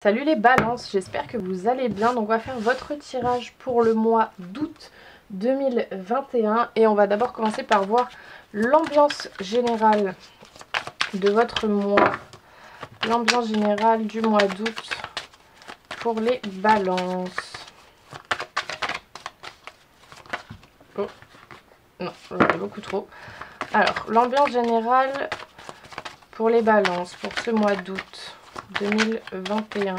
Salut les balances, j'espère que vous allez bien. Donc on va faire votre tirage pour le mois d'août 2021 et on va d'abord commencer par voir l'ambiance générale de votre mois. L'ambiance générale du mois d'août pour les balances. Oh, non, j'en ai beaucoup trop. Alors, l'ambiance générale pour les balances pour ce mois d'août 2021.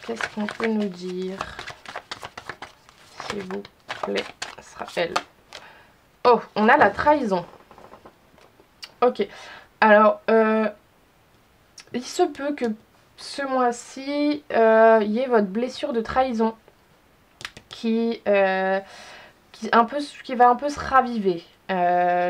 Qu'est-ce qu'on peut nous dire, s'il vous plaît? Ce sera elle. Oh, on a la trahison. Ok. Alors, il se peut que ce mois-ci, il y ait votre blessure de trahison qui va un peu se raviver. Je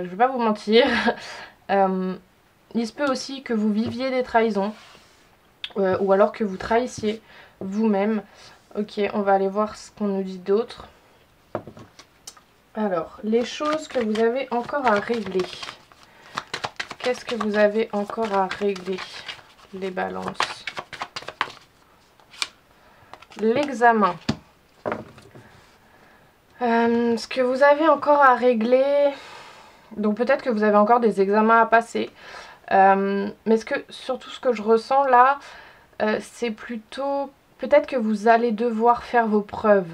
ne vais pas vous mentir. Il se peut aussi que vous viviez des trahisons. Ou alors que vous trahissiez vous-même. Ok, on va aller voir ce qu'on nous dit d'autre. Alors, les choses que vous avez encore à régler. Qu'est-ce que vous avez encore à régler, les balances? L'examen. Ce que vous avez encore à régler... Donc peut-être que vous avez encore des examens à passer. Mais surtout ce que je ressens là... c'est plutôt... Peut-être que vous allez devoir faire vos preuves.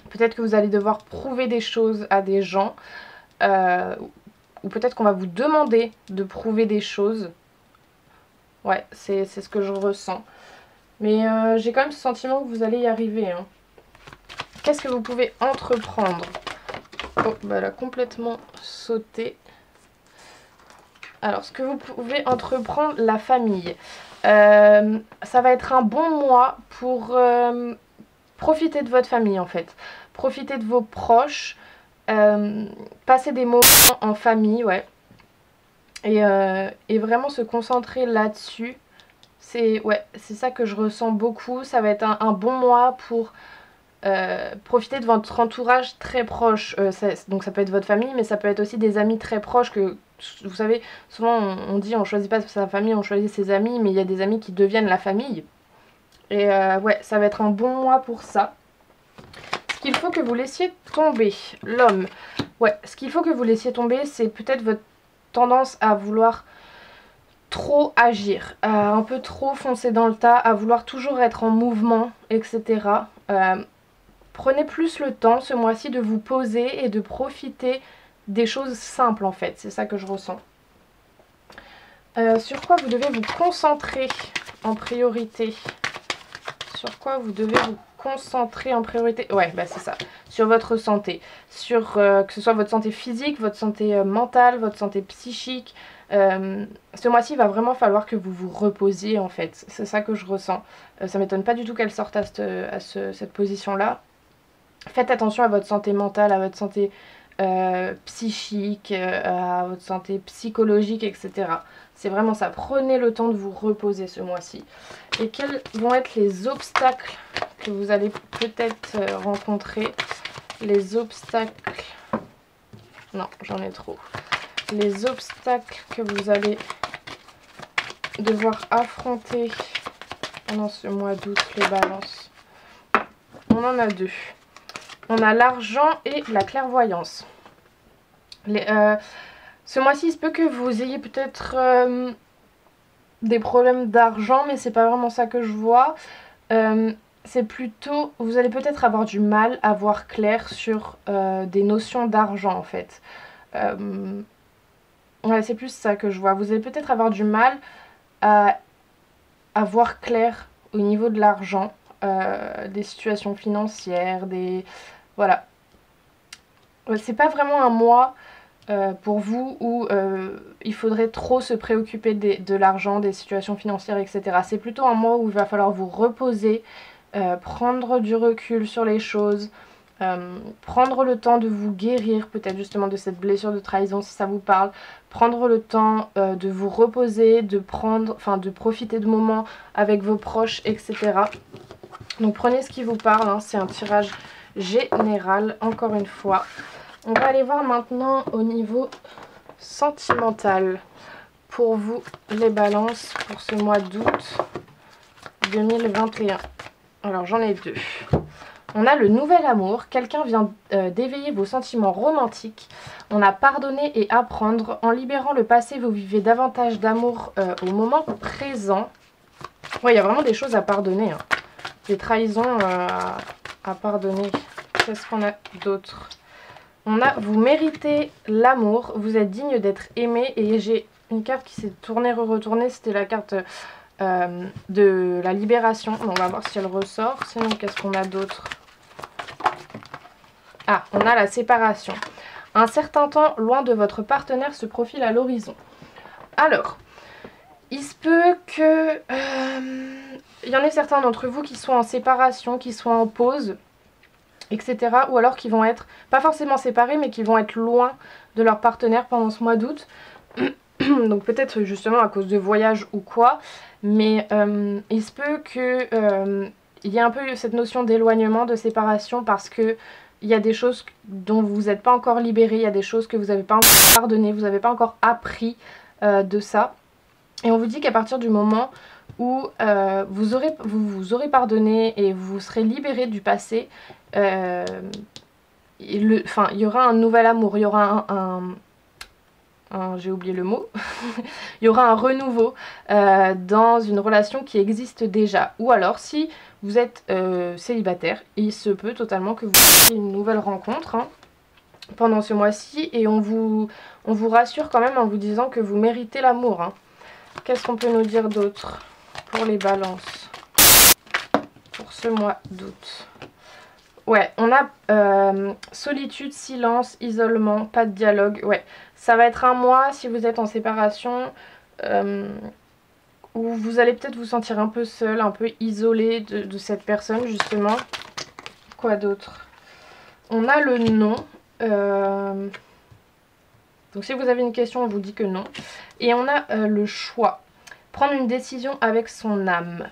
Peut-être que vous allez devoir prouver des choses à des gens. Ou peut-être qu'on va vous demander de prouver des choses. Ouais, c'est ce que je ressens. Mais j'ai quand même ce sentiment que vous allez y arriver. Hein. Qu'est-ce que vous pouvez entreprendre? Oh, bah elle a complètement sauté. Alors, ce que vous pouvez entreprendre, la famille. Ça va être un bon mois pour profiter de votre famille en fait. Profiter de vos proches. Passer des moments en famille, ouais. Et vraiment se concentrer là-dessus. C'est ça que je ressens beaucoup. Ça va être un bon mois pour profiter de votre entourage très proche. Donc ça peut être votre famille, mais ça peut être aussi des amis très proches que... Vous savez, souvent on dit on choisit pas sa famille, on choisit ses amis, mais il y a des amis qui deviennent la famille. Et ouais, ça va être un bon mois pour ça. Ce qu'il faut que vous laissiez tomber, l'homme. Ouais, ce qu'il faut que vous laissiez tomber, c'est peut-être votre tendance à vouloir trop agir, à un peu trop foncer dans le tas, à vouloir toujours être en mouvement, etc. Prenez plus le temps ce mois-ci de vous poser et de profiter des choses simples en fait, c'est ça que je ressens. Sur quoi vous devez vous concentrer en priorité? Sur quoi vous devez vous concentrer en priorité? Ouais, bah c'est ça. Sur votre santé. Sur que ce soit votre santé physique, votre santé mentale, votre santé psychique. Ce mois-ci, il va vraiment falloir que vous vous reposiez en fait. C'est ça que je ressens. Ça m'étonne pas du tout qu'elle sorte à cette position-là. Faites attention à votre santé mentale, à votre santé psychique, à votre santé psychologique, etc. C'est vraiment ça. Prenez le temps de vous reposer ce mois-ci. Et quels vont être les obstacles que vous allez peut-être rencontrer? Les obstacles... Non, j'en ai trop. Les obstacles que vous allez devoir affronter pendant ce mois d'août, les balances. On en a deux. On a l'argent et la clairvoyance. Ce mois-ci, il se peut que vous ayez peut-être des problèmes d'argent, mais c'est pas vraiment ça que je vois. C'est plutôt, vous allez peut-être avoir du mal à voir clair sur des notions d'argent en fait. Ouais, c'est plus ça que je vois. Vous allez peut-être avoir du mal à voir clair au niveau de l'argent, des situations financières, voilà. C'est pas vraiment un mois pour vous où il faudrait trop se préoccuper de l'argent, des situations financières, etc. C'est plutôt un mois où il va falloir vous reposer, prendre du recul sur les choses, prendre le temps de vous guérir peut-être justement de cette blessure de trahison si ça vous parle, prendre le temps de vous reposer, de profiter de moments avec vos proches, etc. Donc prenez ce qui vous parle, hein, c'est un tirage général, encore une fois. On va aller voir maintenant au niveau sentimental pour vous les balances pour ce mois d'août 2021. Alors j'en ai deux. On a le nouvel amour. Quelqu'un vient d'éveiller vos sentiments romantiques. On a pardonner et apprendre. En libérant le passé, vous vivez davantage d'amour au moment présent. Ouais, il y a vraiment des choses à pardonner. Hein. Des trahisons à pardonner. Qu'est-ce qu'on a d'autre? On a vous méritez l'amour. Vous êtes digne d'être aimé. Et j'ai une carte qui s'est tournée, retournée. C'était la carte de la libération. On va voir si elle ressort. Sinon, qu'est-ce qu'on a d'autre? Ah, on a la séparation. Un certain temps loin de votre partenaire se profile à l'horizon. Alors, il se peut que il y en ait certains d'entre vous qui soient en séparation, qui soient en pause, etc. Ou alors qui vont être, pas forcément séparés, mais qui vont être loin de leur partenaire pendant ce mois d'août. Donc peut-être justement à cause de voyage ou quoi. Mais il se peut que il y ait un peu cette notion d'éloignement, de séparation, parce que il y a des choses dont vous n'êtes pas encore libéré, il y a des choses que vous n'avez pas encore pardonné, vous n'avez pas encore appris de ça. Et on vous dit qu'à partir du moment où vous aurez pardonné et vous serez libéré du passé, il y aura un nouvel amour, il y aura j'ai oublié le mot, il y aura un renouveau dans une relation qui existe déjà. Ou alors si vous êtes célibataire, il se peut totalement que vous fassiez une nouvelle rencontre pendant ce mois-ci, et on vous rassure quand même en vous disant que vous méritez l'amour. Hein. Qu'est-ce qu'on peut nous dire d'autre pour les balances pour ce mois d'août? Ouais, on a solitude, silence, isolement, pas de dialogue. Ouais, ça va être un mois si vous êtes en séparation où vous allez peut-être vous sentir un peu seul, un peu isolé de cette personne justement. Quoi d'autre? On a le non. Donc si vous avez une question, on vous dit que non. Et on a le choix. Prendre une décision avec son âme.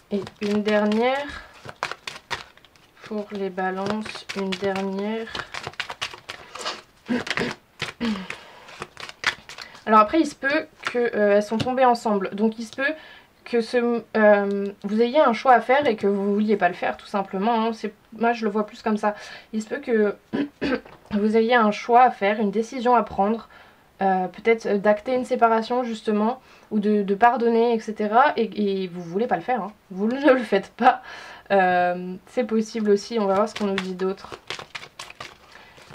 Et une dernière... Pour les balances, une dernière. Alors après, il se peut qu'elles sont tombées ensemble. Donc il se peut que vous ayez un choix à faire et que vous ne vouliez pas le faire, tout simplement. Hein. Moi, je le vois plus comme ça. Il se peut que vous ayez un choix à faire, une décision à prendre. Peut-être d'acter une séparation, justement, ou de pardonner, etc. Et vous ne voulez pas le faire. Hein. Vous ne le faites pas. C'est possible aussi, on va voir ce qu'on nous dit d'autre.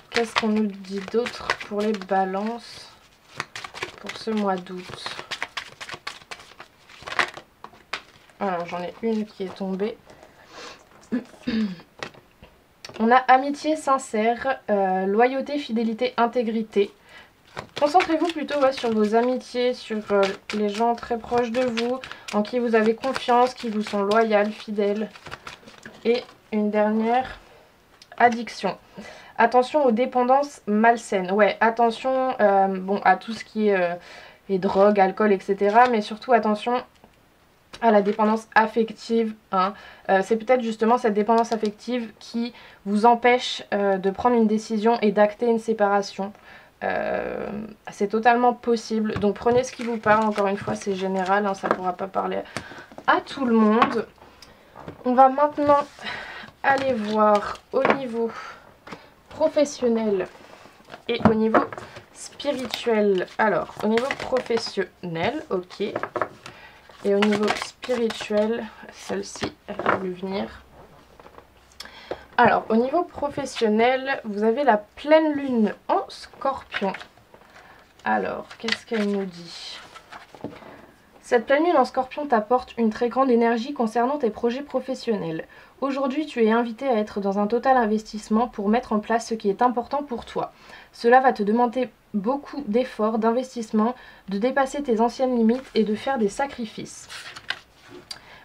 Qu'est-ce qu'on nous dit d'autre pour les balances pour ce mois d'août? Alors j'en ai une qui est tombée. On a amitié sincère, loyauté, fidélité, intégrité. Concentrez-vous plutôt sur vos amitiés, sur les gens très proches de vous, en qui vous avez confiance, qui vous sont loyaux, fidèles. Et une dernière, addiction. Attention aux dépendances malsaines. Ouais, attention bon, à tout ce qui est drogue, alcool, etc. Mais surtout attention à la dépendance affective. Hein. C'est peut-être justement cette dépendance affective qui vous empêche de prendre une décision et d'acter une séparation. C'est totalement possible. Donc prenez ce qui vous parle. Encore une fois, c'est général. Hein, ça ne pourra pas parler à tout le monde. On va maintenant aller voir au niveau professionnel et au niveau spirituel. Alors, au niveau professionnel, ok. Et au niveau spirituel, celle-ci, elle a voulu venir. Alors, au niveau professionnel, vous avez la pleine lune en Scorpion. Alors, qu'est-ce qu'elle nous dit ? Cette pleine lune en Scorpion t'apporte une très grande énergie concernant tes projets professionnels. Aujourd'hui, tu es invité à être dans un total investissement pour mettre en place ce qui est important pour toi. Cela va te demander beaucoup d'efforts, d'investissement, de dépasser tes anciennes limites et de faire des sacrifices.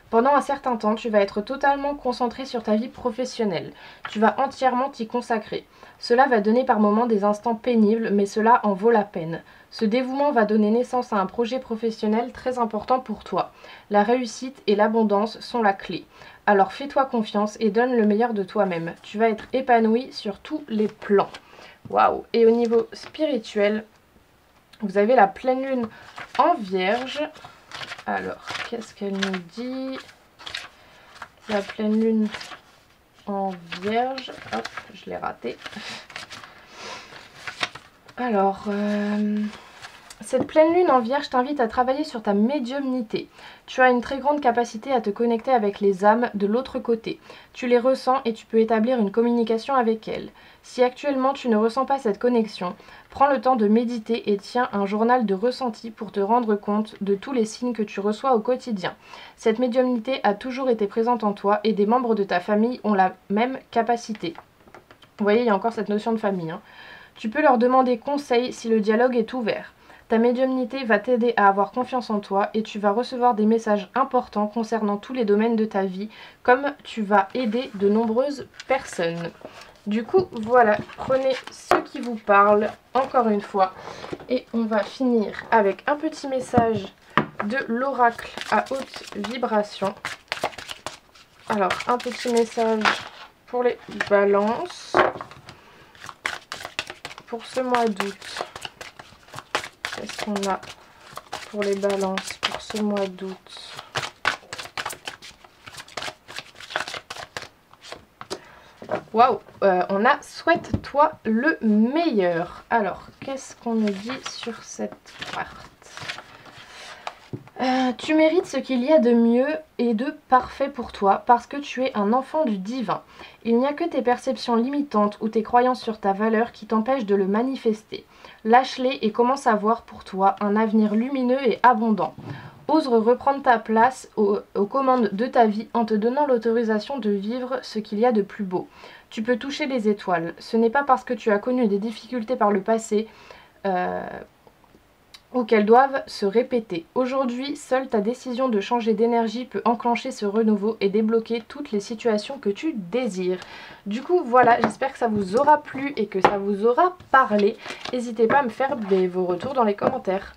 Pendant un certain temps, tu vas être totalement concentré sur ta vie professionnelle. Tu vas entièrement t'y consacrer. Cela va donner par moments des instants pénibles, mais cela en vaut la peine. Ce dévouement va donner naissance à un projet professionnel très important pour toi. La réussite et l'abondance sont la clé. Alors fais-toi confiance et donne le meilleur de toi-même. Tu vas être épanoui sur tous les plans. Waouh! Et au niveau spirituel, vous avez la pleine lune en Vierge. Alors, qu'est-ce qu'elle nous dit? la pleine lune en vierge. Hop, je l'ai raté. Alors, cette pleine lune en vierge t'invite à travailler sur ta médiumnité. Tu as une très grande capacité à te connecter avec les âmes de l'autre côté. Tu les ressens et tu peux établir une communication avec elles. Si actuellement tu ne ressens pas cette connexion, prends le temps de méditer et tiens un journal de ressenti pour te rendre compte de tous les signes que tu reçois au quotidien. Cette médiumnité a toujours été présente en toi et des membres de ta famille ont la même capacité. Vous voyez, il y a encore cette notion de famille, hein. Tu peux leur demander conseil si le dialogue est ouvert. Ta médiumnité va t'aider à avoir confiance en toi et tu vas recevoir des messages importants concernant tous les domaines de ta vie, comme tu vas aider de nombreuses personnes. Du coup, voilà, prenez ce qui vous parle, encore une fois, et on va finir avec un petit message de l'oracle à haute vibration. Alors, un petit message pour les balances. Pour ce mois d'août, qu'est-ce qu'on a pour les balances pour ce mois d'août? Waouh, on a souhaite-toi le meilleur. Alors, qu'est-ce qu'on nous dit sur cette carte? Tu mérites ce qu'il y a de mieux et de parfait pour toi parce que tu es un enfant du divin. Il n'y a que tes perceptions limitantes ou tes croyances sur ta valeur qui t'empêchent de le manifester. Lâche-les et commence à voir pour toi un avenir lumineux et abondant. Ose reprendre ta place aux commandes de ta vie en te donnant l'autorisation de vivre ce qu'il y a de plus beau. Tu peux toucher les étoiles. Ce n'est pas parce que tu as connu des difficultés par le passé ou qu'elles doivent se répéter. Aujourd'hui, seule ta décision de changer d'énergie peut enclencher ce renouveau et débloquer toutes les situations que tu désires. Du coup, voilà, j'espère que ça vous aura plu et que ça vous aura parlé. N'hésitez pas à me faire vos retours dans les commentaires.